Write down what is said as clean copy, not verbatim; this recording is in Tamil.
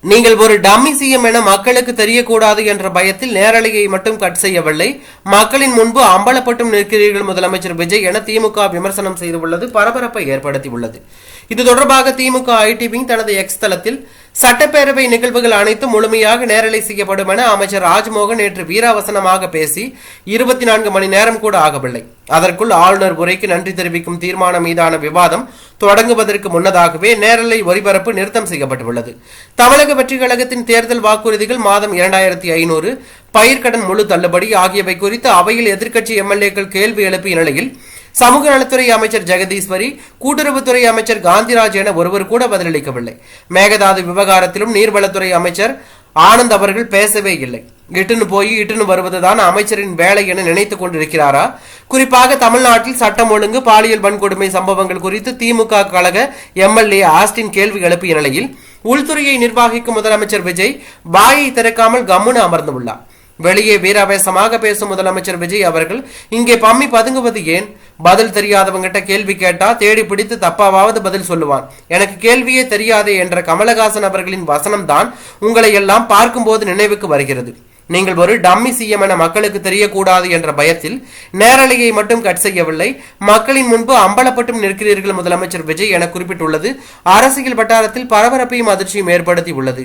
நீங்கள் ஒரு டம்மி சிஎம் என மக்களுக்கு தெரியக்கூடாது என்ற பயத்தில் நேரலையை மட்டும் கட் செய்யவில்லை, மக்களின் முன்பு அம்பலப்பட்டும் நிற்கிறீர்கள் முதலமைச்சர் விஜய் என திமுக விமர்சனம் செய்துள்ளது பரபரப்பை ஏற்படுத்தியுள்ளது. இது தொடர்பாக திமுக ஐடி விங் தனது எக்ஸ் தளத்தில் சட்டப்பேரவை நிகழ்வுகள் அனைத்தும் முழுமையாக நேரலை செய்யப்படும் என அமைச்சர் ராஜ்மோகன் நேற்று வீராவசனமாக பேசி 24 மணி நேரம் கூட ஆகவில்லை. அதற்குள் ஆளுநர் உரைக்கு நன்றி தெரிவிக்கும் தீர்மானம் மீதான விவாதம் தொடங்குவதற்கு முன்னதாகவே நேரலை ஒலிபரப்பு நிறுத்தம் செய்யப்பட்டுள்ளது. தமிழக வெற்றிக் கழகத்தின் தேர்தல் வாக்குறுதிகள் மாதம் 2500, பயிர்க்கடன் முழு தள்ளுபடி ஆகியவை குறித்து அவையில் எதிர்க்கட்சி எம்எல்ஏக்கள் கேள்வி எழுப்பிய நிலையில் சமூக நலத்துறை அமைச்சர் ஜெகதீஸ்வரி, கூட்டுறவுத்துறை அமைச்சர் காந்திராஜ் என ஒருவர் கூட பதிலளிக்கவில்லை. மேகதாது விவகாரத்திலும் நீர்வளத்துறை அமைச்சர் ஆனந்த் அவர்கள் பேசவே இல்லை. இட்டுன்னு போய் இட்டுன்னு வருவதுதான் அமைச்சரின் வேலை என நினைத்துக் கொண்டிருக்கிறாரா? குறிப்பாக தமிழ்நாட்டில் சட்டம் ஒழுங்கு, பாலியல் வன்கொடுமை சம்பவங்கள் குறித்து திமுக கழக எம்எல்ஏ ஆஸ்டின் கேள்வி எழுப்பிய நிலையில் உள்துறையை நிர்வாகிக்கும் முதலமைச்சர் விஜய் வாயை திறக்காமல் கம்முன்னு அமர்ந்துள்ளார். வெளியே வீராவேசமாக பேசும் முதலமைச்சர் விஜய் அவர்கள் இங்கே பம்மி பதுங்குவது ஏன்? பதில் தெரியாதவங்கிட்ட கேள்வி கேட்டா தேடி பிடித்து தப்பாவது பதில் சொல்லுவான். எனக்கு கேள்வியே தெரியாதே என்ற கமலஹாசன் அவர்களின் வசனம் தான் உங்களை எல்லாம் பார்க்கும்போது நினைவுக்கு வருகிறது. நீங்கள் ஒரு டம்மி சிஎம் என மக்களுக்கு தெரியக்கூடாது என்ற பயத்தில் நேரலையை மட்டும் கட் செய்யவில்லை, மக்களின் முன்பு அம்பலப்பட்டும் நிற்கிறீர்கள் முதலமைச்சர் விஜய் என குறிப்பிட்டுள்ளது அரசியல் வட்டாரத்தில் பரபரப்பையும் அதிர்ச்சியும் ஏற்படுத்தி உள்ளது.